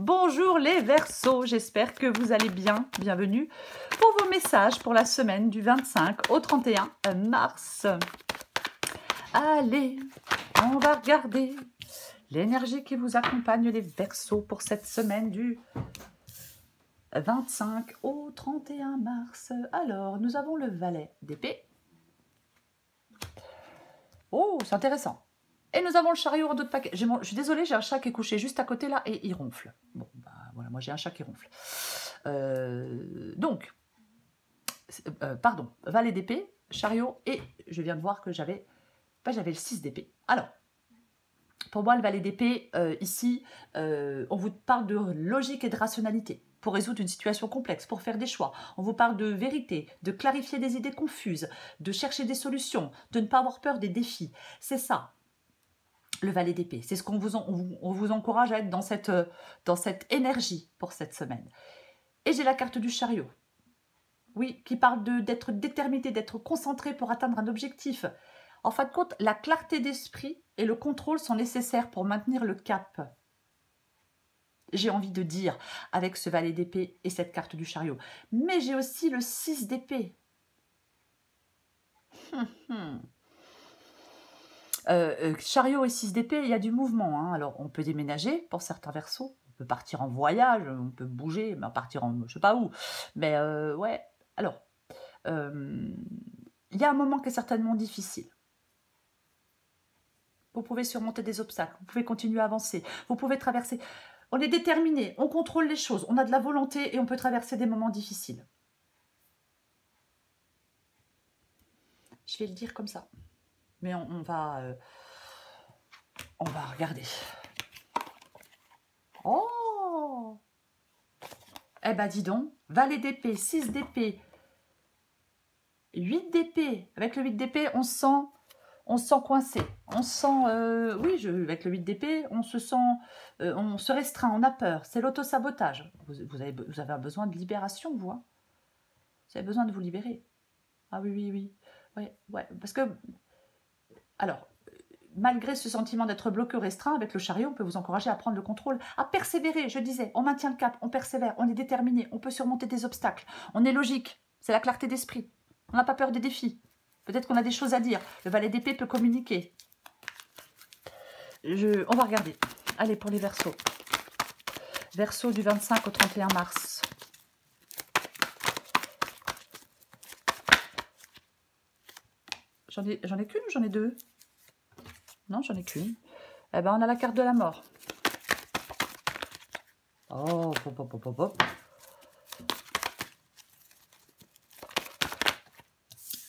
Bonjour les Verseaux, j'espère que vous allez bien. Bienvenue pour vos messages pour la semaine du 25 au 31 mars. Allez, on va regarder l'énergie qui vous accompagne les Verseaux pour cette semaine du 25 au 31 mars. Alors, nous avons le valet d'épée. Oh, c'est intéressant. Et nous avons le chariot en d'autres paquets. Je suis désolée, j'ai un chat qui est couché juste à côté là et il ronfle. Bon, bah voilà, moi j'ai un chat qui ronfle. Pardon, valet d'épée, chariot et je viens de voir que j'avais le 6 d'épée. Alors, pour moi, le valet d'épée, ici, on vous parle de logique et de rationalité pour résoudre une situation complexe, pour faire des choix. On vous parle de vérité, de clarifier des idées confuses, de chercher des solutions, de ne pas avoir peur des défis. C'est ça. Le valet d'épée, c'est ce qu'on vous encourage à être dans cette énergie pour cette semaine. Et j'ai la carte du chariot, oui, qui parle d'être déterminé, d'être concentré pour atteindre un objectif. En fin de compte, la clarté d'esprit et le contrôle sont nécessaires pour maintenir le cap. J'ai envie de dire avec ce valet d'épée et cette carte du chariot. Mais j'ai aussi le 6 d'épée. Chariot et 6 d'épée, il y a du mouvement. Hein. Alors, on peut déménager pour certains Verseaux. On peut partir en voyage, on peut bouger, partir en je sais pas où. Mais ouais, alors, il y a un moment qui est certainement difficile. Vous pouvez surmonter des obstacles, vous pouvez continuer à avancer, vous pouvez traverser. On est déterminé, on contrôle les choses, on a de la volonté et on peut traverser des moments difficiles. Je vais le dire comme ça. Mais on va regarder. Oh! Eh ben dis donc, valet d'épée, 6 d'épée, 8 d'épée. Avec le 8 d'épée, on se sent coincé. On se sent, oui, avec le 8 d'épée, on se restreint, on a peur. C'est l'auto-sabotage. Vous avez un besoin de libération, vous. Hein, vous avez besoin de vous libérer. Ah oui, oui, oui. Ouais, parce que, alors, malgré ce sentiment d'être bloqué ou restreint, avec le chariot, on peut vous encourager à prendre le contrôle, à persévérer. Je disais, on maintient le cap, on persévère, on est déterminé, on peut surmonter des obstacles. On est logique, c'est la clarté d'esprit. On n'a pas peur des défis. Peut-être qu'on a des choses à dire. Le valet d'épée peut communiquer. On va regarder. Allez, pour les Verseaux. Verseaux du 25 au 31 mars. J'en ai qu'une ou j'en ai deux? Non, j'en ai qu'une. Eh ben, on a la carte de la mort. Oh, hop, hop, hop, hop, hop.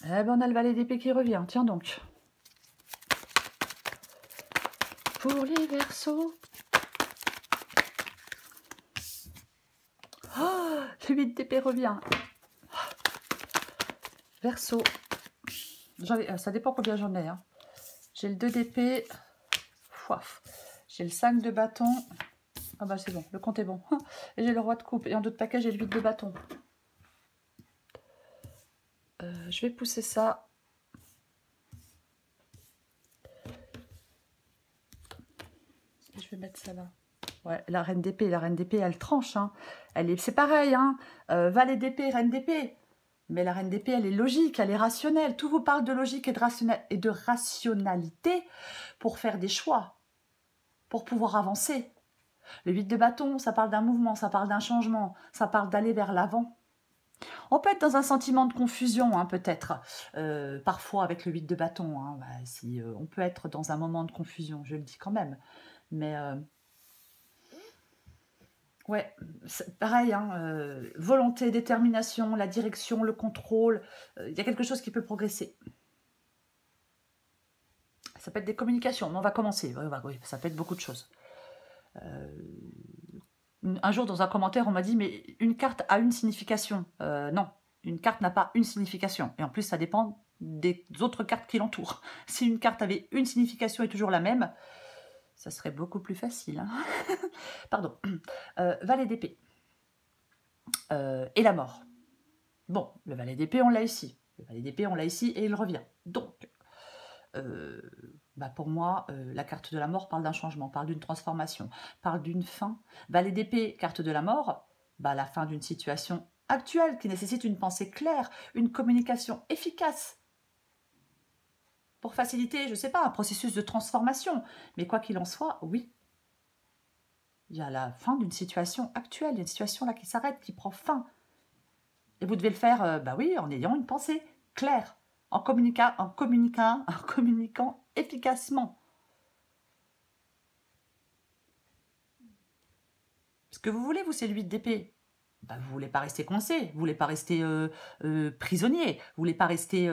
Eh ben, on a le valet d'épée qui revient. Tiens donc. Pour les Verseaux. Oh, le 8 d'épée revient. Verseau. Ça dépend combien j'en ai. Hein. J'ai le 2 d'épée. J'ai le 5 de bâton. Ah bah c'est bon, le compte est bon. Et j'ai le roi de coupe. Et en d'autres paquets, j'ai le 8 de bâton. Je vais pousser ça. Je vais mettre ça là. Ouais, la reine d'épée, elle tranche. Hein. C'est pareil. Hein. Valet d'épée, reine d'épée. Mais la reine d'épée, elle est logique, elle est rationnelle. Tout vous parle de logique et de rationalité pour faire des choix, pour pouvoir avancer. Le 8 de bâton, ça parle d'un mouvement, ça parle d'un changement, ça parle d'aller vers l'avant. On peut être dans un sentiment de confusion, hein, peut-être, parfois avec le 8 de bâton. Hein, on peut être dans un moment de confusion, je le dis quand même. Mais, ouais, pareil, hein, volonté, détermination, la direction, le contrôle, il y a quelque chose qui peut progresser. Ça peut être des communications, mais on va commencer. Oui, ça peut être beaucoup de choses. Un jour, dans un commentaire, on m'a dit « Mais une carte a une signification. » Non, une carte n'a pas une signification. Et en plus, ça dépend des autres cartes qui l'entourent. Si une carte avait une signification et toujours la même, ça serait beaucoup plus facile. Hein. Pardon. Valet d'épée. Et la mort. Bon, le valet d'épée, on l'a ici. Le valet d'épée, on l'a ici et il revient. Donc, pour moi, la carte de la mort parle d'un changement, parle d'une transformation, parle d'une fin. Valet d'épée, carte de la mort, la fin d'une situation actuelle qui nécessite une pensée claire, une communication efficace pour faciliter, je ne sais pas, un processus de transformation. Mais quoi qu'il en soit, oui, il y a la fin d'une situation actuelle, il y a une situation là qui s'arrête, qui prend fin. Et vous devez le faire, oui, en ayant une pensée claire, en communiquant efficacement. Ce que vous voulez, vous, c'est le 8 d'épée. Vous ne voulez pas rester coincé, vous ne voulez pas rester prisonnier, vous ne voulez pas rester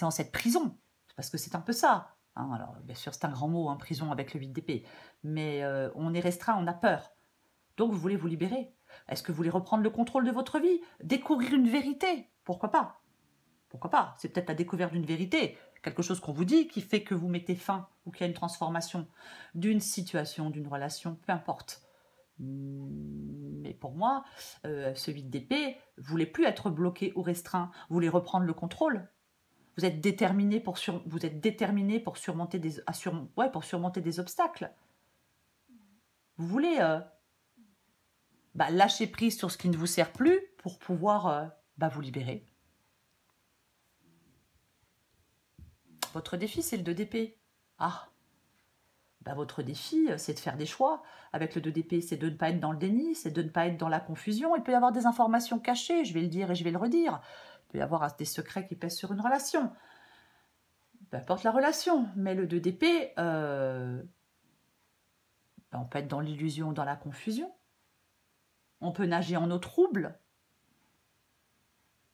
dans cette prison. Parce que c'est un peu ça. Hein. Alors, bien sûr, c'est un grand mot, hein, prison avec le 8 d'épée. Mais on est restreint, on a peur. Donc, vous voulez vous libérer. Est-ce que vous voulez reprendre le contrôle de votre vie? Découvrir une vérité? Pourquoi pas? Pourquoi pas? C'est peut-être la découverte d'une vérité, quelque chose qu'on vous dit qui fait que vous mettez fin ou qu'il y a une transformation d'une situation, d'une relation, peu importe. Mais pour moi, ce 8 d'épée, vous ne voulez plus être bloqué ou restreint, vous voulez reprendre le contrôle. Vous êtes déterminé pour, surmonter des obstacles. Vous voulez lâcher prise sur ce qui ne vous sert plus pour pouvoir vous libérer. Votre défi, c'est le 2 d'épée. Ah, votre défi, c'est de faire des choix. Avec le 2 d'épée, c'est de ne pas être dans le déni, c'est de ne pas être dans la confusion. Il peut y avoir des informations cachées, je vais le dire et je vais le redire. Il peut y avoir des secrets qui pèsent sur une relation. Peu importe la relation, mais le 2 d'épée, on peut être dans l'illusion, dans la confusion. On peut nager en eau trouble.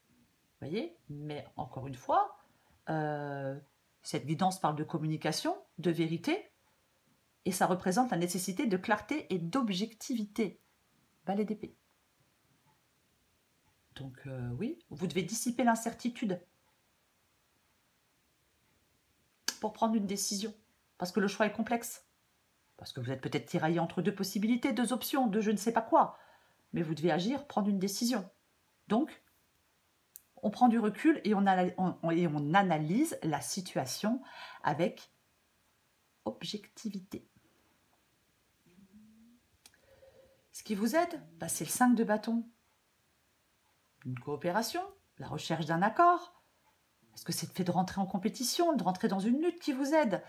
Vous voyez? Mais encore une fois, cette guidance parle de communication, de vérité, et ça représente la nécessité de clarté et d'objectivité. Valet d'épée. Donc oui, vous devez dissiper l'incertitude pour prendre une décision, parce que le choix est complexe, parce que vous êtes peut-être tiraillé entre deux possibilités, deux options, deux je ne sais pas quoi, mais vous devez agir, prendre une décision. Donc, on prend du recul et on analyse la situation avec objectivité. Ce qui vous aide, c'est le 5 de bâton. Une coopération, la recherche d'un accord. Est-ce que c'est le fait de rentrer en compétition, de rentrer dans une lutte qui vous aide?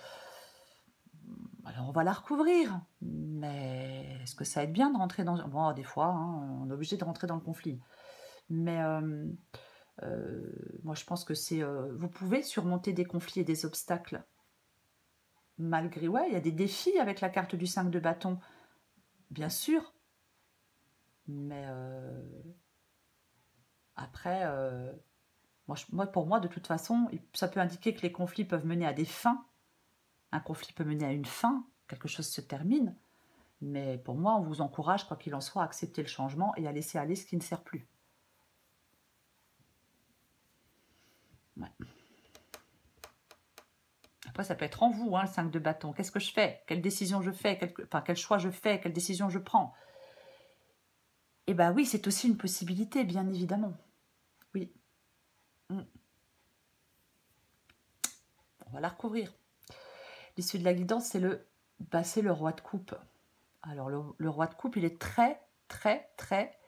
Alors on va la recouvrir, mais est-ce que ça aide bien de rentrer dans... Bon, des fois, on est obligé de rentrer dans le conflit. Mais moi, je pense que c'est... vous pouvez surmonter des conflits et des obstacles. Malgré, il y a des défis avec la carte du 5 de bâton, bien sûr. Mais après, pour moi, de toute façon, ça peut indiquer que les conflits peuvent mener à des fins. Un conflit peut mener à une fin, quelque chose se termine. Mais pour moi, on vous encourage, quoi qu'il en soit, à accepter le changement et à laisser aller ce qui ne sert plus. Ouais. Après, ça peut être en vous, le 5 de bâton. Qu'est-ce que je fais? Quelle décision je fais? Quel choix je fais? Quelle décision je prends? Eh bien oui, c'est aussi une possibilité, bien évidemment. Oui. On va la recouvrir. L'issue de la guidance, c'est le roi de coupe. Alors, le roi de coupe, il est très, très, très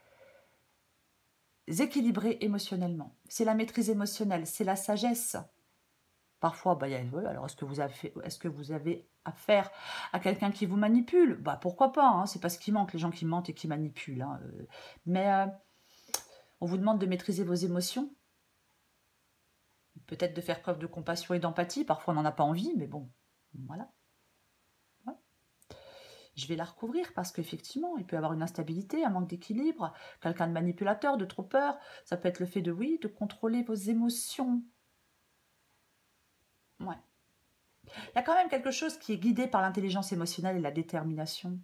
équilibré émotionnellement. C'est la maîtrise émotionnelle, c'est la sagesse. Parfois, alors est-ce que vous avez affaire à quelqu'un qui vous manipule? Pourquoi pas, c'est pas ce qui manque, les gens qui mentent et qui manipulent. Mais on vous demande de maîtriser vos émotions. Peut-être de faire preuve de compassion et d'empathie. Parfois, on n'en a pas envie, mais bon, voilà. Ouais. Je vais la recouvrir parce qu'effectivement, il peut y avoir une instabilité, un manque d'équilibre, quelqu'un de manipulateur, de trop peur. Ça peut être le fait de contrôler vos émotions. Ouais. Il y a quand même quelque chose qui est guidé par l'intelligence émotionnelle et la détermination.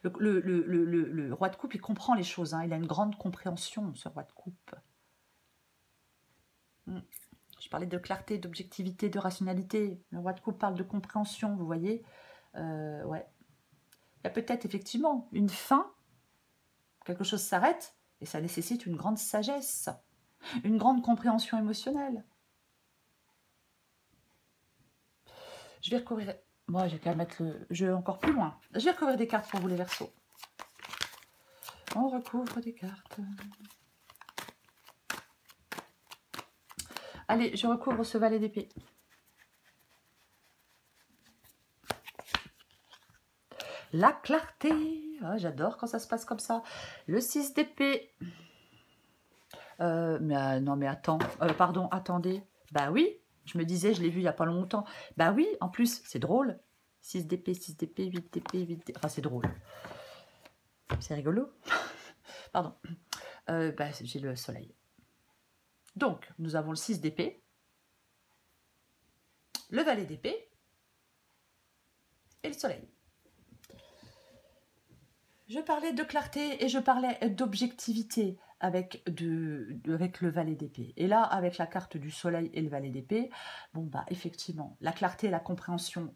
Le roi de coupe, il comprend les choses. Il a une grande compréhension, ce roi de coupe. Je parlais de clarté, d'objectivité, de rationalité. Le roi de coupe parle de compréhension, vous voyez. Ouais. Il y a peut-être effectivement une fin. Quelque chose s'arrête et ça nécessite une grande sagesse, une grande compréhension émotionnelle. Je vais recouvrir... Moi, j'ai qu'à mettre le jeu encore plus loin. Je vais recouvrir des cartes pour vous, les Verseaux. On recouvre des cartes. Allez, je recouvre ce valet d'épée. La clarté. Ah, j'adore quand ça se passe comme ça. Le 6 d'épée. Non, mais attends. Pardon, attendez. Bah oui, je me disais, je l'ai vu il n'y a pas longtemps. Bah oui, en plus, c'est drôle. 6 d'épée, 6 d'épée, 8 d'épée, 8 d'épée. Enfin, c'est drôle. C'est rigolo. Pardon. Bah, j'ai le soleil. Donc, nous avons le 6 d'épée. Le valet d'épée. Et le soleil. Je parlais de clarté et je parlais d'objectivité avec le valet d'épée. Et là, avec la carte du soleil et le valet d'épée, bon bah effectivement, la clarté et la compréhension.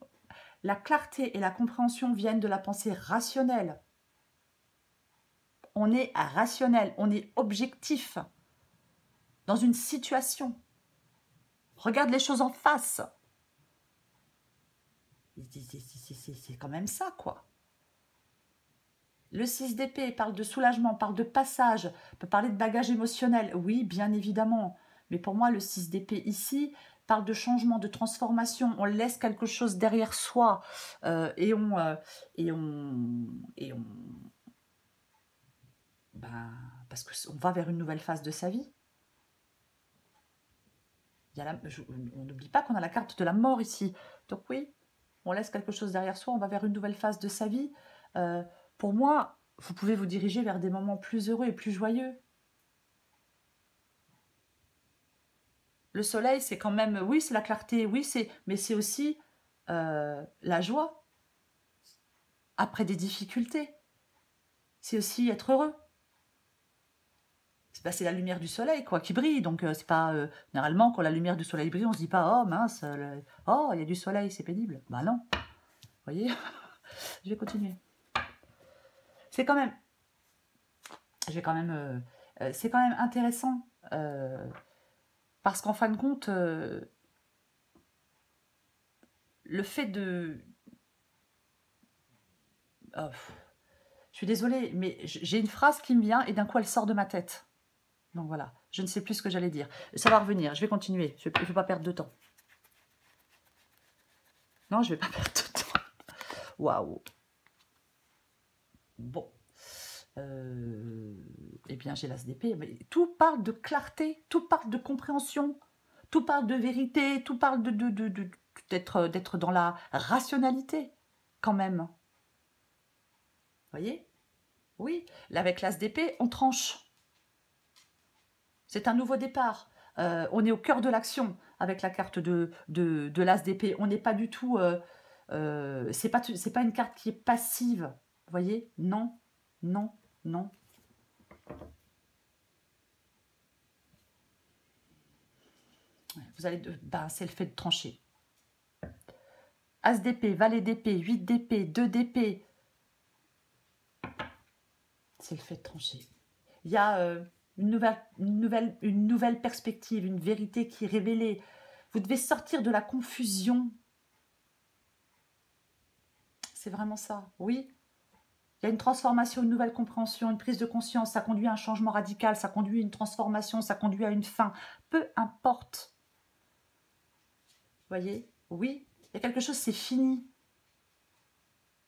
La clarté et la compréhension viennent de la pensée rationnelle. On est rationnel, on est objectif dans une situation. Regarde les choses en face. C'est quand même ça, quoi. Le 6 d'épée parle de soulagement, parle de passage, peut parler de bagage émotionnel. Oui, bien évidemment. Mais pour moi, le 6 d'épée ici parle de changement, de transformation. On laisse quelque chose derrière soi et on parce qu'on va vers une nouvelle phase de sa vie. On n'oublie pas qu'on a la carte de la mort ici. Donc oui, on laisse quelque chose derrière soi, on va vers une nouvelle phase de sa vie. Pour moi, vous pouvez vous diriger vers des moments plus heureux et plus joyeux. Le soleil, c'est quand même, oui, c'est la clarté, oui, mais c'est aussi la joie après des difficultés. C'est aussi être heureux. C'est la lumière du soleil, quoi, qui brille. Donc, c'est pas... généralement, quand la lumière du soleil brille, on se dit pas, oh mince, oh, il y a du soleil, c'est pénible. Bah non. Vous voyez. Je vais continuer. C'est quand même... c'est quand même intéressant. Parce qu'en fin de compte, le fait de... Oh, je suis désolée, mais j'ai une phrase qui me vient et d'un coup, elle sort de ma tête. Donc voilà, je ne sais plus ce que j'allais dire. Ça va revenir, je vais continuer. Je ne vais pas perdre de temps. Non, je ne vais pas perdre de temps. Waouh. Bon. Eh bien, j'ai l'as d'épée. Mais tout parle de clarté, tout parle de compréhension, tout parle de vérité, tout parle d'être dans la rationalité, quand même. Vous voyez? Oui, là, avec l'as d'épée, on tranche. C'est un nouveau départ. On est au cœur de l'action avec la carte de l'as d'épée. On n'est pas du tout... c'est pas une carte qui est passive. Vous voyez? Non, non, non. Vous allez... c'est le fait de trancher. As d'épée, valet d'épée, 8 d'épée, 2 d'épée. C'est le fait de trancher. Il y a... une nouvelle perspective, une vérité qui est révélée. Vous devez sortir de la confusion. C'est vraiment ça, oui. Il y a une transformation, une nouvelle compréhension, une prise de conscience. Ça conduit à un changement radical, ça conduit à une transformation, ça conduit à une fin. Peu importe. Vous voyez? Oui, il y a quelque chose, c'est fini.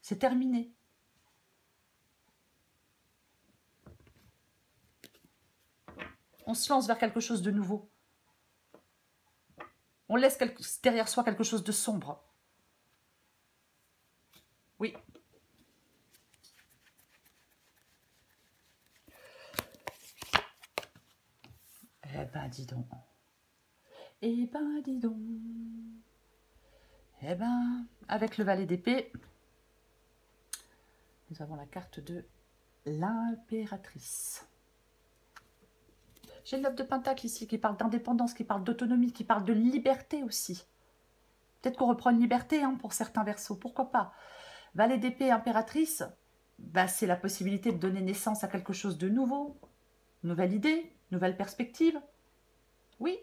C'est terminé. On se lance vers quelque chose de nouveau. On laisse derrière soi quelque chose de sombre. Oui. Eh ben, dis donc. Eh ben, dis donc. Eh ben, avec le valet d'épée, nous avons la carte de l'impératrice. J'ai le 9 de Pentacle ici qui parle d'indépendance, qui parle d'autonomie, qui parle de liberté aussi. Peut-être qu'on reprend une liberté pour certains Verseaux, pourquoi pas. Valet d'épée, impératrice, c'est la possibilité de donner naissance à quelque chose de nouveau. Nouvelle idée, nouvelle perspective. Oui.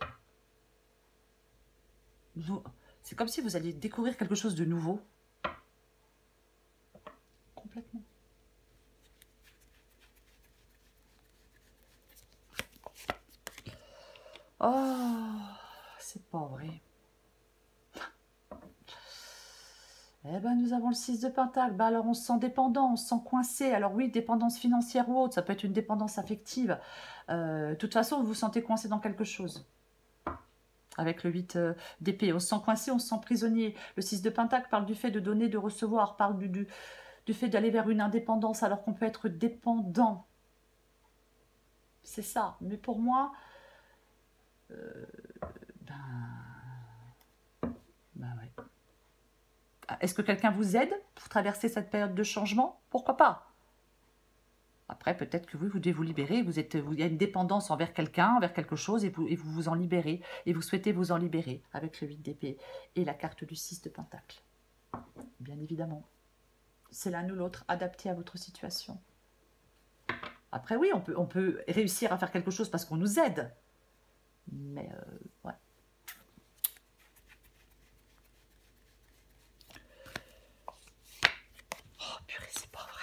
C'est comme si vous alliez découvrir quelque chose de nouveau. Complètement. Oh, c'est pas vrai. Eh ben, nous avons le 6 de Pentacle. Bah, alors, on se sent dépendant, on se sent coincé. Alors oui, dépendance financière ou autre, ça peut être une dépendance affective. De toute façon, vous vous sentez coincé dans quelque chose. Avec le 8 d'épée, on se sent coincé, on se sent prisonnier. Le 6 de Pentacle parle du fait de donner, de recevoir, parle du fait d'aller vers une indépendance alors qu'on peut être dépendant. C'est ça. Mais pour moi, ben ouais. Est-ce que quelqu'un vous aide pour traverser cette période de changement? Pourquoi pas? Après, peut-être que vous devez vous libérer. Il y a une dépendance envers quelqu'un, envers quelque chose, et vous vous en libérez. Et vous souhaitez vous en libérer avec le 8 d'épée et la carte du 6 de Pentacle. Bien évidemment. C'est l'un ou l'autre, adapté à votre situation. Après, oui, on peut réussir à faire quelque chose parce qu'on nous aide. Mais, ouais. Oh, purée, c'est pas vrai.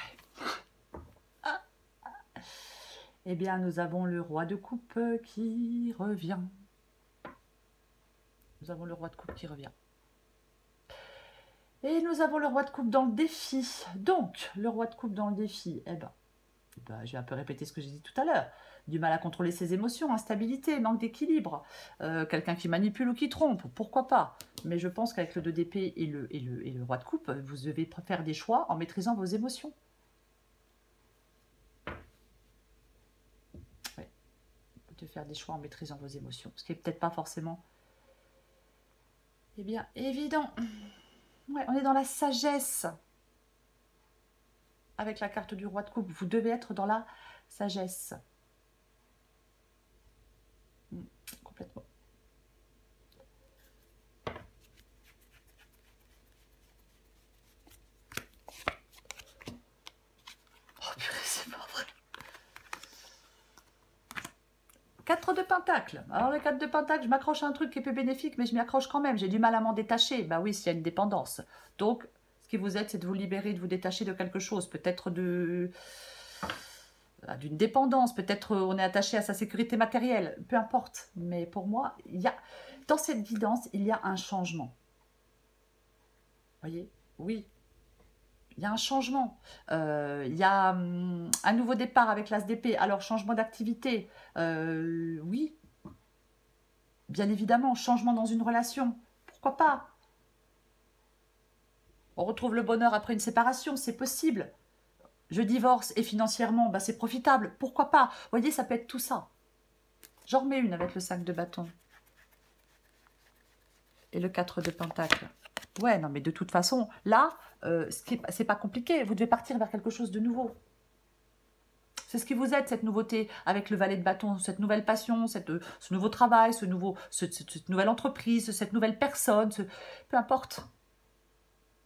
Eh bien, nous avons le roi de coupe qui revient. Nous avons le roi de coupe qui revient. Et nous avons le roi de coupe dans le défi. Donc, le roi de coupe dans le défi, eh ben, je vais un peu répéter ce que j'ai dit tout à l'heure. Du mal à contrôler ses émotions, instabilité, manque d'équilibre, quelqu'un qui manipule ou qui trompe, pourquoi pas. Mais je pense qu'avec le 2 d'épée et le roi de coupe, vous devez faire des choix en maîtrisant vos émotions. Oui, vous devez faire des choix en maîtrisant vos émotions, ce qui n'est peut-être pas forcément, eh bien, évident. Ouais, on est dans la sagesse. Avec la carte du roi de coupe, vous devez être dans la sagesse. Complètement. Oh purée, c'est pas vrai. 4 de Pentacle. Alors le 4 de Pentacle, je m'accroche à un truc qui est peu bénéfique, mais je m'y accroche quand même. J'ai du mal à m'en détacher. Bah oui, s'il y a une dépendance. Donc, ce qui vous aide, c'est de vous libérer, de vous détacher de quelque chose. Peut-être d'une dépendance. Peut-être on est attaché à sa sécurité matérielle. Peu importe. Mais pour moi, dans cette guidance, il y a un changement. Vous voyez? Oui. Il y a un changement, il y a un nouveau départ avec l'As d'épée. Alors, changement d'activité, oui, bien évidemment, changement dans une relation, pourquoi pas? On retrouve le bonheur après une séparation, c'est possible. Je divorce et financièrement, bah, c'est profitable, pourquoi pas? Vous voyez, ça peut être tout ça. J'en remets une avec le 5 de bâton. Et le 4 de pentacle. Ouais, non, mais de toute façon, là, c'est pas compliqué. Vous devez partir vers quelque chose de nouveau. C'est ce qui vous aide, cette nouveauté, avec le valet de bâton, cette nouvelle passion, ce nouveau travail, cette nouvelle entreprise, cette nouvelle personne, peu importe.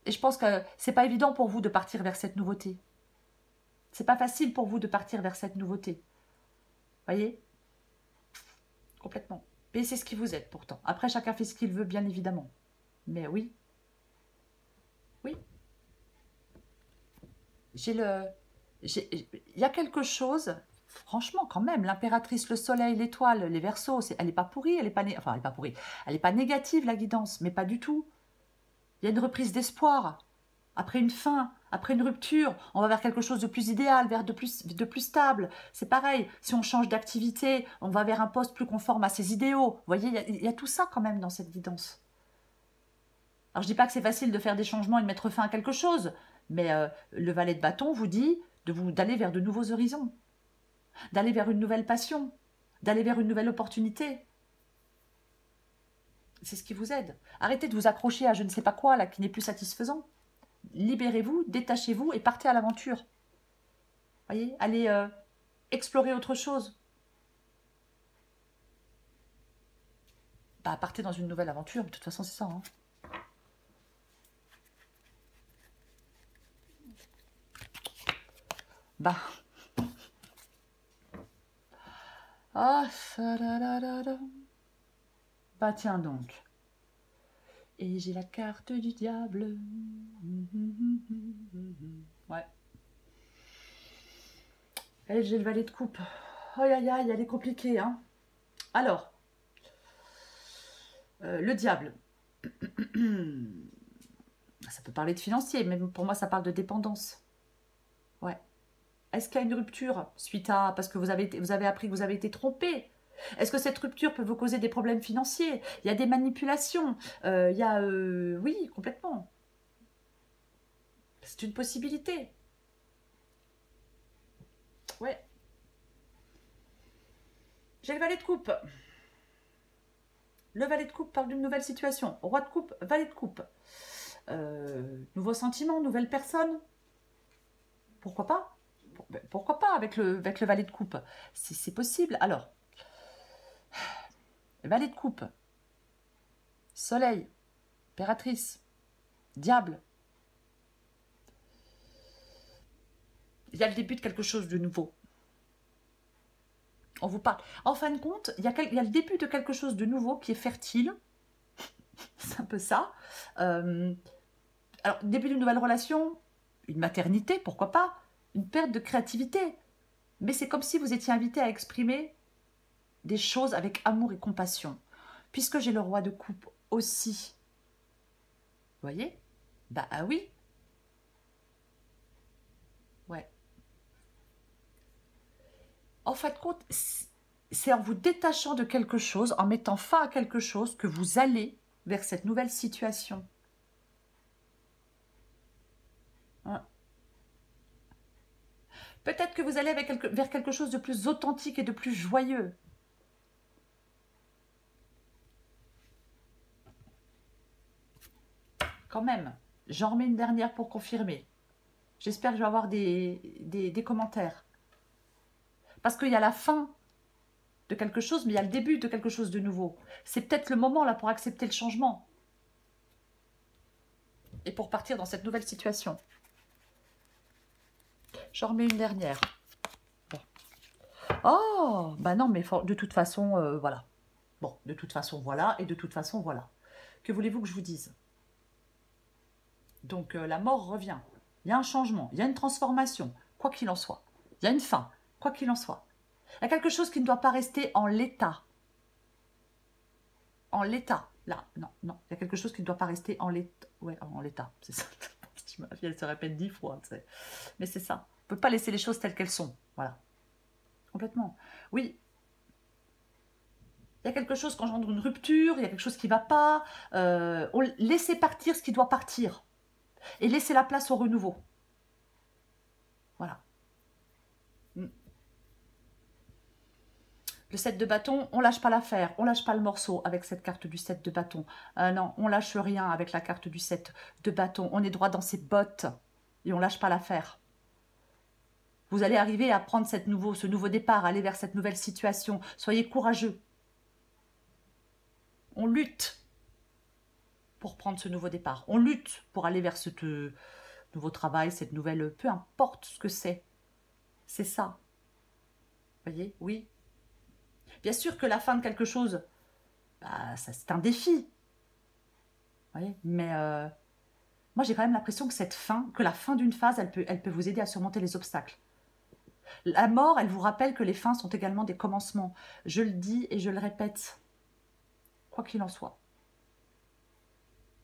Et je pense que c'est pas évident pour vous de partir vers cette nouveauté. C'est pas facile pour vous de partir vers cette nouveauté. Voyez? Complètement. Mais c'est ce qui vous aide pourtant. Après, chacun fait ce qu'il veut, bien évidemment. Mais oui. Oui. Il y a quelque chose, franchement, quand même, l'impératrice, le soleil, l'étoile, les Verseaux, elle n'est pas pourrie, elle n'est pas, enfin, elle est pas pourrie, elle n'est pas négative, la guidance, mais pas du tout. Il y a une reprise d'espoir. Après une fin, après une rupture, on va vers quelque chose de plus idéal, vers de plus stable. C'est pareil, si on change d'activité, on va vers un poste plus conforme à ses idéaux. Vous voyez, il y a tout ça quand même dans cette guidance. Alors, je dis pas que c'est facile de faire des changements et de mettre fin à quelque chose, mais le valet de bâton vous dit d'aller vers de nouveaux horizons, d'aller vers une nouvelle passion, d'aller vers une nouvelle opportunité. C'est ce qui vous aide. Arrêtez de vous accrocher à je ne sais pas quoi, là, qui n'est plus satisfaisant. Libérez-vous, détachez-vous et partez à l'aventure. Voyez, allez explorer autre chose. Bah, partez dans une nouvelle aventure, de toute façon, c'est ça. Hein. Bah. Ah, bah tiens donc. Et j'ai la carte du diable. Ouais. Et j'ai le valet de coupe. Aïe, aïe, aïe, elle est compliquée, hein. Alors, le diable. Ça peut parler de financier, mais pour moi, ça parle de dépendance. Ouais. Est-ce qu'il y a une rupture suite à... Parce que vous avez appris que vous avez été trompé. Est-ce que cette rupture peut vous causer des problèmes financiers? Il y a des manipulations. Il y a... oui, complètement. C'est une possibilité. Ouais. J'ai le valet de coupe. Le valet de coupe parle d'une nouvelle situation. Roi de coupe, valet de coupe. Nouveaux sentiments, nouvelle personne. Pourquoi pas? Pourquoi pas avec le valet de coupe? C'est possible. Alors, valet de coupe, soleil, impératrice, diable. Il y a le début de quelque chose de nouveau. On vous parle. En fin de compte, il y a le début de quelque chose de nouveau qui est fertile. C'est un peu ça. Alors, début d'une nouvelle relation, une maternité, pourquoi pas, une perte de créativité. Mais c'est comme si vous étiez invité à exprimer des choses avec amour et compassion. Puisque j'ai le roi de coupe aussi. Vous voyez? Bah ah oui. Ouais. En fin de compte, c'est en vous détachant de quelque chose, en mettant fin à quelque chose, que vous allez vers cette nouvelle situation. Hein? Peut-être que vous allez vers quelque chose de plus authentique et de plus joyeux. Quand même, j'en remets une dernière pour confirmer. J'espère que je vais avoir des commentaires. Parce qu'il y a la fin de quelque chose, mais il y a le début de quelque chose de nouveau. C'est peut-être le moment là pour accepter le changement. Et pour partir dans cette nouvelle situation. J'en remets une dernière. Bon. Oh, bah non, mais de toute façon, voilà. Bon, de toute façon, voilà. Et de toute façon, voilà. Que voulez-vous que je vous dise? Donc, la mort revient. Il y a un changement, il y a une transformation, quoi qu'il en soit. Il y a une fin, quoi qu'il en soit. Il y a quelque chose qui ne doit pas rester en l'état. En l'état. Là, non, non. Il y a quelque chose qui ne doit pas rester en l'état. Ouais, en l'état, c'est ça. Ma fille, elle se répète 10 fois. Mais c'est ça. On ne peut pas laisser les choses telles qu'elles sont. Voilà. Complètement. Oui. Il y a quelque chose qui engendre une rupture, il y a quelque chose qui ne va pas. Laissez partir ce qui doit partir. Et laissez la place au renouveau. Voilà. Le 7 de bâton, on lâche pas l'affaire, on lâche pas le morceau avec cette carte du 7 de bâton. Non, on lâche rien avec la carte du 7 de bâton. On est droit dans ses bottes et on lâche pas l'affaire. Vous allez arriver à prendre ce nouveau départ, aller vers cette nouvelle situation. Soyez courageux. On lutte pour prendre ce nouveau départ. On lutte pour aller vers ce nouveau travail, cette nouvelle... Peu importe ce que c'est. C'est ça. Vous voyez? Oui. Bien sûr que la fin de quelque chose, bah, c'est un défi. Vous voyez? Mais moi, j'ai quand même l'impression que la fin d'une phase, elle peut vous aider à surmonter les obstacles. La mort, elle vous rappelle que les fins sont également des commencements. Je le dis et je le répète, quoi qu'il en soit.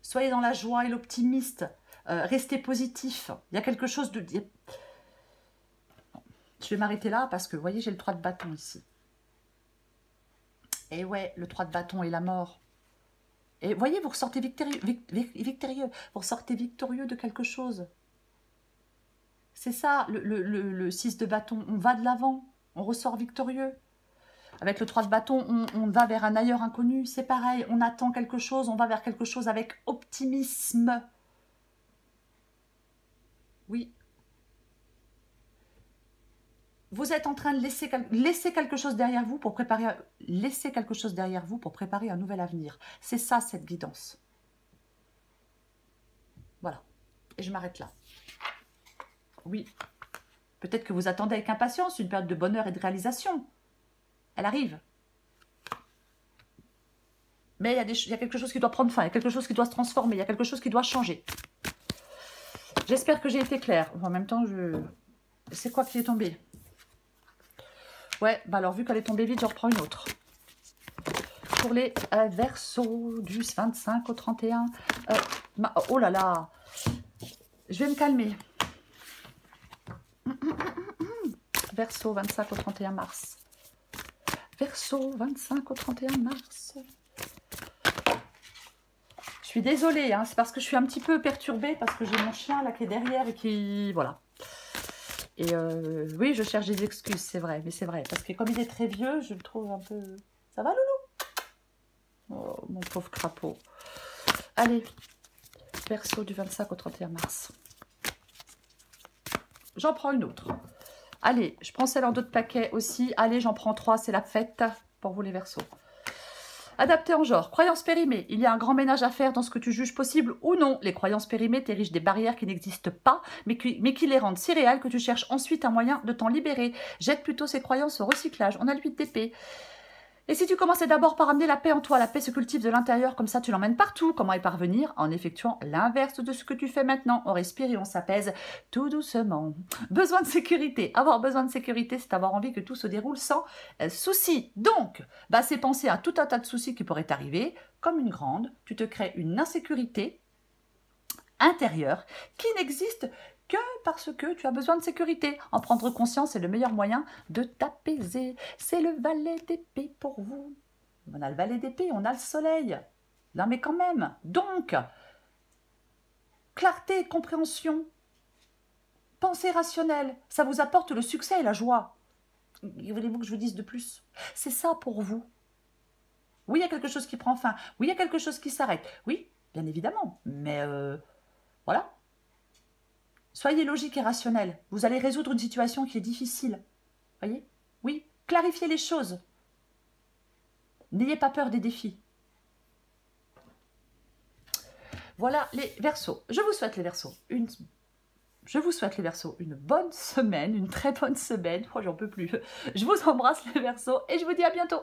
Soyez dans la joie et l'optimiste. Restez positif. Il y a quelque chose de... Je vais m'arrêter là parce que, vous voyez, j'ai le 3 de bâton ici. Et ouais, le 3 de bâton et la mort. Et voyez, vous ressortez victorieux. Vous ressortez victorieux de quelque chose. C'est ça, le 6 de bâton. On va de l'avant. On ressort victorieux. Avec le 3 de bâton, on va vers un ailleurs inconnu. C'est pareil, on attend quelque chose. On va vers quelque chose avec optimisme. Oui. Vous êtes en train de laisser quelque chose derrière vous pour préparer... Laisser quelque chose derrière vous pour préparer un nouvel avenir. C'est ça, cette guidance. Voilà. Et je m'arrête là. Oui. Peut-être que vous attendez avec impatience une période de bonheur et de réalisation. Elle arrive. Mais il y a quelque chose qui doit prendre fin, il y a quelque chose qui doit se transformer, il y a quelque chose qui doit changer. J'espère que j'ai été claire. En même temps, c'est quoi qui est tombé? Ouais, bah alors vu qu'elle est tombée vite, j'en reprends une autre. Pour les Verseaux du 25 au 31. Oh là là, je vais me calmer. Verseau 25 au 31 mars. Verseau 25 au 31 mars. Je suis désolée, hein, c'est parce que je suis un petit peu perturbée, parce que j'ai mon chien là qui est derrière et qui... Voilà. Et oui, je cherche des excuses, c'est vrai, mais c'est vrai. Parce que comme il est très vieux, je le trouve un peu... Ça va, Loulou? Oh, mon pauvre crapaud. Allez, Verseau du 25 au 31 mars. J'en prends une autre. Allez, je prends celle en d'autres paquets aussi. Allez, j'en prends 3, c'est la fête pour vous les Verseaux. Adapté en genre, croyances périmées. Il y a un grand ménage à faire dans ce que tu juges possible ou non. Les croyances périmées t'érigent des barrières qui n'existent pas, mais qui les rendent si réelles que tu cherches ensuite un moyen de t'en libérer. Jette plutôt ces croyances au recyclage. On a le 8 d'épée. Et si tu commençais d'abord par amener la paix en toi, la paix se cultive de l'intérieur, comme ça tu l'emmènes partout. Comment y parvenir? En effectuant l'inverse de ce que tu fais maintenant. On respire et on s'apaise tout doucement. Besoin de sécurité. Avoir besoin de sécurité, c'est avoir envie que tout se déroule sans souci. Donc, bah, c'est penser à tout un tas de soucis qui pourraient t'arriver. Comme une grande, tu te crées une insécurité intérieure qui n'existe que parce que tu as besoin de sécurité. En prendre conscience est le meilleur moyen de t'apaiser. C'est le valet d'épée pour vous. On a le valet d'épée, on a le soleil. Non mais quand même. Donc, clarté, compréhension, pensée rationnelle, ça vous apporte le succès et la joie. Voulez-vous que je vous dise de plus? C'est ça pour vous. Oui, il y a quelque chose qui prend fin. Oui, il y a quelque chose qui s'arrête. Oui, bien évidemment. Mais voilà. Soyez logique et rationnel. Vous allez résoudre une situation qui est difficile. Voyez? Oui, clarifiez les choses. N'ayez pas peur des défis. Voilà les Verseaux. Je vous souhaite les Verseaux. Je vous souhaite les Verseaux une bonne semaine, une très bonne semaine. Oh, j'en peux plus. Je vous embrasse les Verseaux et je vous dis à bientôt.